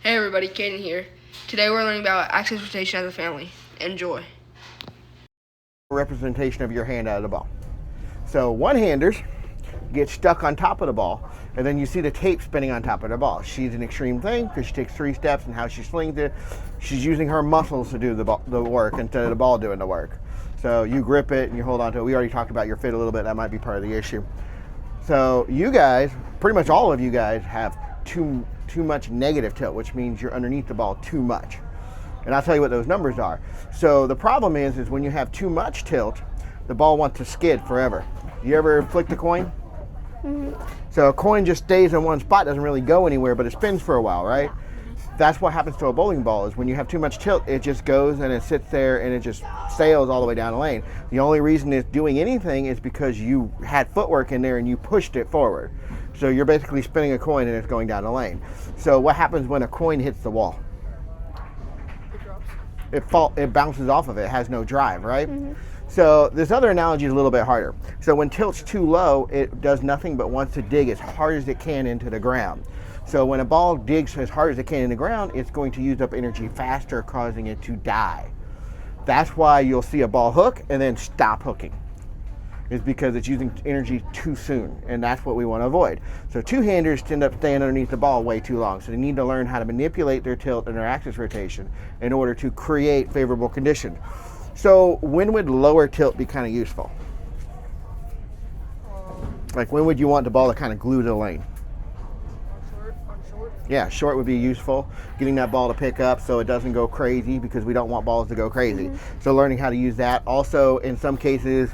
Hey everybody, Caden here. Today we're learning about axis rotation as a family. Enjoy. Representation of your hand out of the ball. So one-handers get stuck on top of the ball, and then you see the tape spinning on top of the ball. She's an extreme thing because she takes 3 steps and how she slings it. She's using her muscles to do the work instead of the ball doing the work. So you grip it and you hold on to it. We already talked about your fit a little bit. That might be part of the issue. So you guys, pretty much all of you guys, have too much negative tilt, which means you're underneath the ball too much. And I'll tell you what those numbers are. So the problem is when you have too much tilt, the ball wants to skid forever. You ever flick the coin? Mm-hmm. So a coin just stays in one spot, doesn't really go anywhere, but it spins for a while, right? That's what happens to a bowling ball, is when you have too much tilt, it just goes and it sits there and it just sails all the way down the lane. The only reason it's doing anything is because you had footwork in there and you pushed it forward. So you're basically spinning a coin and it's going down the lane. So what happens when a coin hits the wall? It bounces off of it. It has no drive, right? Mm-hmm. So this other analogy is a little bit harder. So when tilt's too low, it does nothing but wants to dig as hard as it can into the ground. So when a ball digs as hard as it can in the ground, it's going to use up energy faster, causing it to die. That's why you'll see a ball hook and then stop hooking. It's because it's using energy too soon, and that's what we want to avoid. So two-handers tend up staying underneath the ball way too long, so they need to learn how to manipulate their tilt and their axis rotation in order to create favorable conditions. So when would lower tilt be kind of useful? Like when would you want the ball to kind of glue to the lane? Yeah, short would be useful, getting that ball to pick up so it doesn't go crazy, because we don't want balls to go crazy. Mm-hmm. So learning how to use that. Also, in some cases,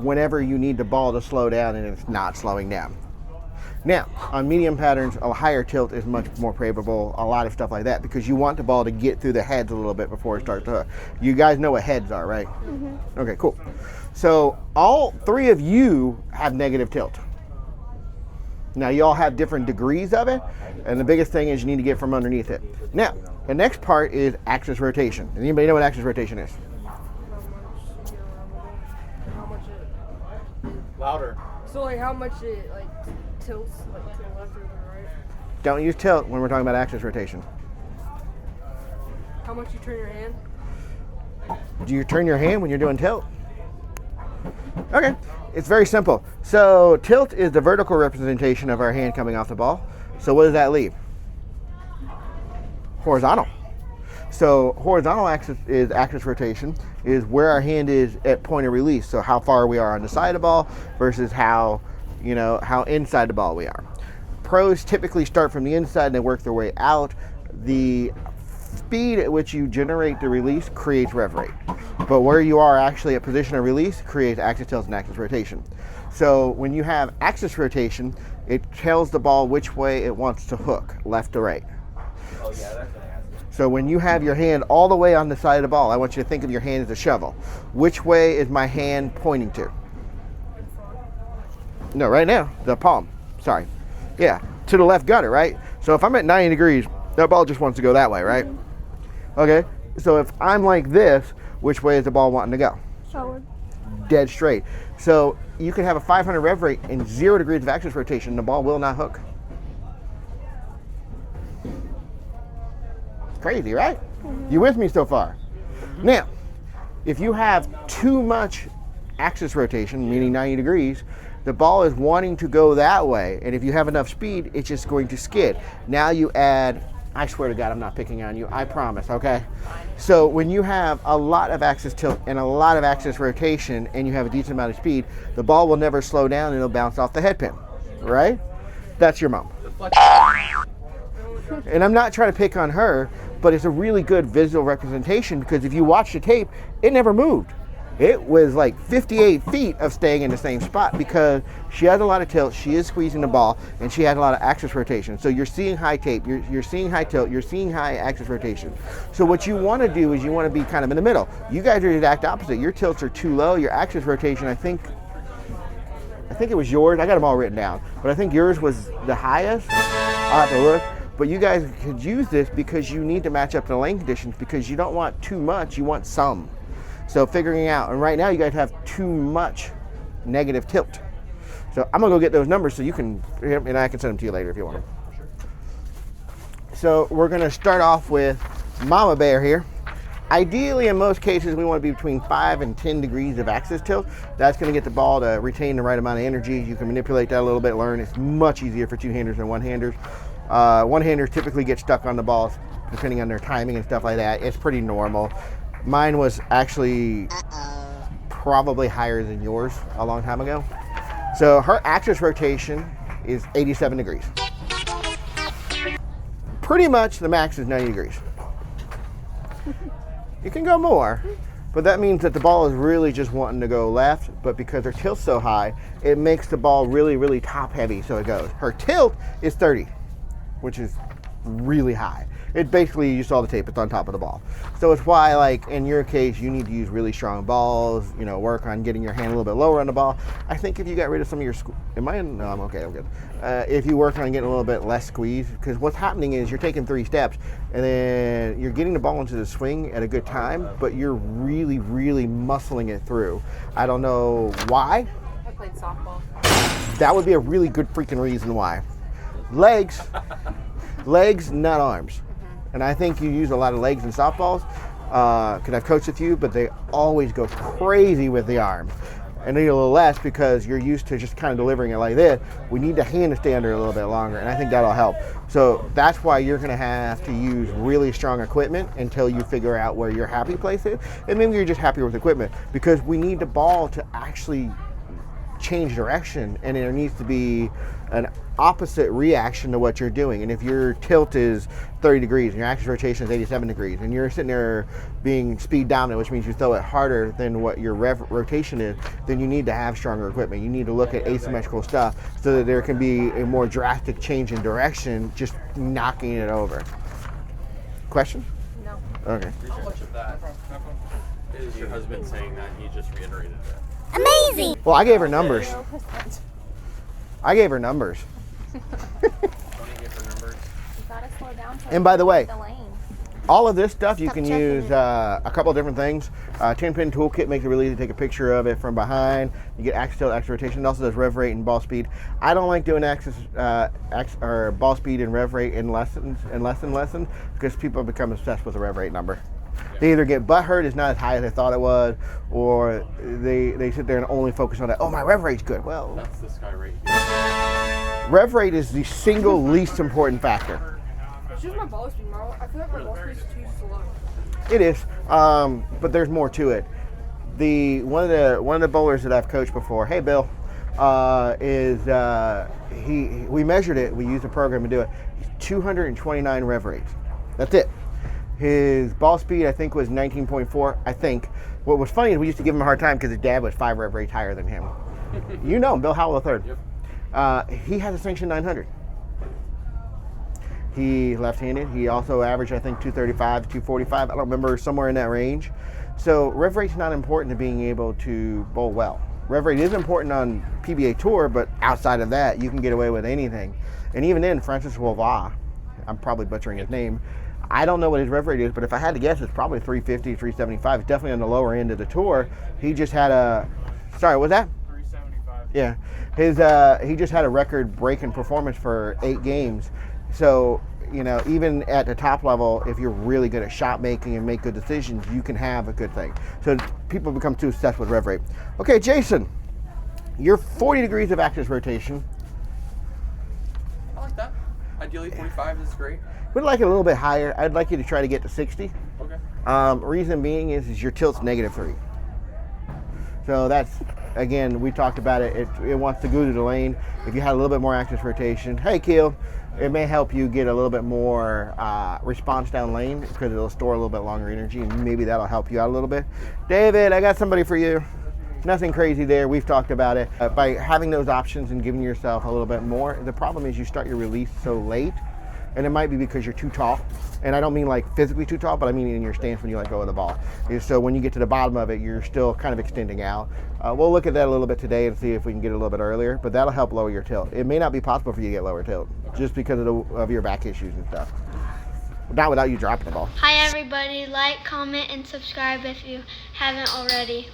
whenever you need the ball to slow down and it's not slowing down. Now, on medium patterns, a higher tilt is much more favorable, a lot of stuff like that, because you want the ball to get through the heads a little bit before it starts to hook. You guys know what heads are, right? Mm-hmm. Okay, cool. So all 3 of you have negative tilt. Now, you all have different degrees of it, and the biggest thing is you need to get from underneath it. Now, the next part is axis rotation. Anybody know what axis rotation is? Louder. So like how much it tilts to the left or the right? Don't use tilt when we're talking about axis rotation. How much you turn your hand? Do you turn your hand when you're doing tilt? Okay, it's very simple. So tilt is the vertical representation of our hand coming off the ball. So what does that leave? Horizontal. So horizontal axis is axis rotation, is where our hand is at point of release. So how far we are on the side of the ball versus how inside the ball we are. Pros typically start from the inside and they work their way out. The speed at which you generate the release creates rev rate. But where you are actually at position of release creates axis tilt and axis rotation. So when you have axis rotation, it tells the ball which way it wants to hook, left to right. Oh yeah, that's what I asked. So when you have your hand all the way on the side of the ball, I want you to think of your hand as a shovel. Which way is my hand pointing to? No, right now, the palm. Sorry. Yeah, to the left gutter, right? So if I'm at 90 degrees, that ball just wants to go that way, right? Okay, so if I'm like this, which way is the ball wanting to go? Forward. Dead straight. So you can have a 500 rev rate and 0 degrees of axis rotation, and the ball will not hook. Crazy, right? You with me so far? Now, if you have too much axis rotation, meaning 90 degrees, the ball is wanting to go that way, and if you have enough speed, it's just going to skid. Now you add, I swear to God, I'm not picking on you, I promise, okay? So when you have a lot of axis tilt and a lot of axis rotation and you have a decent amount of speed, the ball will never slow down and it'll bounce off the head pin, right? That's your mom. And I'm not trying to pick on her, but it's a really good visual representation, because if you watch the tape, it never moved. It was like 58 feet of staying in the same spot, because she has a lot of tilt, she is squeezing the ball, and she has a lot of axis rotation. So you're seeing high tape, you're seeing high tilt, you're seeing high axis rotation. So what you want to do is you want to be kind of in the middle. You guys are the exact opposite. Your tilts are too low, your axis rotation, I think it was yours. I got them all written down, but I think yours was the highest. I'll have to look. But you guys could use this because you need to match up to the lane conditions, because you don't want too much, you want some. So figuring out, and right now you guys have too much negative tilt. So I'm gonna go get those numbers so you can, and I can send them to you later if you want them. So we're gonna start off with Mama Bear here. Ideally, in most cases, we want to be between 5 and 10 degrees of axis tilt. That's going to get the ball to retain the right amount of energy. You can manipulate that a little bit, learn. It's much easier for two-handers than one-handers. One-handers typically get stuck on the balls depending on their timing and stuff like that. It's pretty normal. Mine was actually probably higher than yours a long time ago. So her axis rotation is 87 degrees. Pretty much the max is 90 degrees. You can go more, but that means that the ball is really just wanting to go left, but because her tilt's so high, it makes the ball really, really top heavy, so it goes. Her tilt is 30, which is really high. It basically, you saw the tape, it's on top of the ball. So it's why, like, in your case, you need to use really strong balls, you know, work on getting your hand a little bit lower on the ball. I think if you got rid of some of your, no, I'm okay, I'm good. If you work on getting a little bit less squeeze, because what's happening is you're taking 3 steps, and then you're getting the ball into the swing at a good time, but you're really, really muscling it through. I don't know why. I played softball. That would be a really good freaking reason why. Legs, not arms. And I think you use a lot of legs in softballs, because I've coached with you, but they always go crazy with the arms. And need a little less because you're used to just kind of delivering it like this. We need the hand to stay under a little bit longer, and I think that'll help. So that's why you're gonna have to use really strong equipment until you figure out where your happy place is. And maybe you're just happier with equipment, because we need the ball to actually change direction, and there needs to be an opposite reaction to what you're doing. And if your tilt is 30 degrees and your axis rotation is 87 degrees and you're sitting there being speed dominant, which means you throw it harder than what your rotation is, then you need to have stronger equipment. You need to look at asymmetrical stuff so that there can be a more drastic change in direction, just knocking it over. Question? No. Okay. How much of that is your husband saying that he just reiterated it? Amazing! Well, I gave her numbers. 0%. I gave her numbers. Don't you give her numbers? You gotta slow down. And by the way, the lane. all of this stuff you Stop can checking use it. a couple of different things. 10-pin toolkit makes it really easy to take a picture of it from behind. You get axis tilt, axis rotation. It also does rev rate and ball speed. I don't like doing axis or ball speed and rev rate in lessons because people become obsessed with the rev rate number. They either get butthurt, it's not as high as they thought it was, or they sit there and only focus on that. Oh, my rev rate's good. Well, That's this guy right here. rev rate is the single least important factor. It's just my ball speed, Marl. I feel like my ball speed is too slow. It is, but there's more to it. One of the bowlers that I've coached before, hey Bill, we measured it. We used a program to do it. He's 229 rev rates. That's it. His ball speed, I think, was 19.4. I think. What was funny is we used to give him a hard time because his dad was 5 rev rates higher than him. You know him, Bill Howell III. Yep. He has a sanction 900. He left-handed. He also averaged, I think, 235, 245. I don't remember, somewhere in that range. So rev rate's not important to being able to bowl well. Rev rate is important on PBA Tour, but outside of that, you can get away with anything. And even then, Francis Wavois, I'm probably butchering his name, I don't know what his rev rate is, but if I had to guess, it's probably 350, 375. It's definitely on the lower end of the tour. He just had a, sorry, what was that? 375. Yeah. He just had a record-breaking performance for 8 games. So, you know, even at the top level, if you're really good at shot making and make good decisions, you can have a good thing. So people become too obsessed with rev rate. Okay, Jason, you're 40 degrees of axis rotation. I like that. Ideally, 45 is great. We'd like it a little bit higher. I'd like you to try to get to 60. Okay. Reason being is your tilt's -3. So that's, again, we talked about it. It wants to go to the lane. If you had a little bit more axis rotation, hey, Keel, it may help you get a little bit more response down lane because it'll store a little bit longer energy, and maybe that'll help you out a little bit. David, I got somebody for you. Nothing crazy there. We've talked about it. By having those options and giving yourself a little bit more, the problem is you start your release so late, and it might be because you're too tall. And I don't mean like physically too tall, but I mean in your stance when you let go of the ball. So when you get to the bottom of it, you're still kind of extending out. We'll look at that a little bit today and see if we can get it a little bit earlier, but that'll help lower your tilt. It may not be possible for you to get lower tilt just because of your back issues and stuff. Not without you dropping the ball. Hi everybody, like, comment, and subscribe if you haven't already.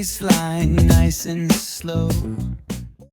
bass line nice and slow.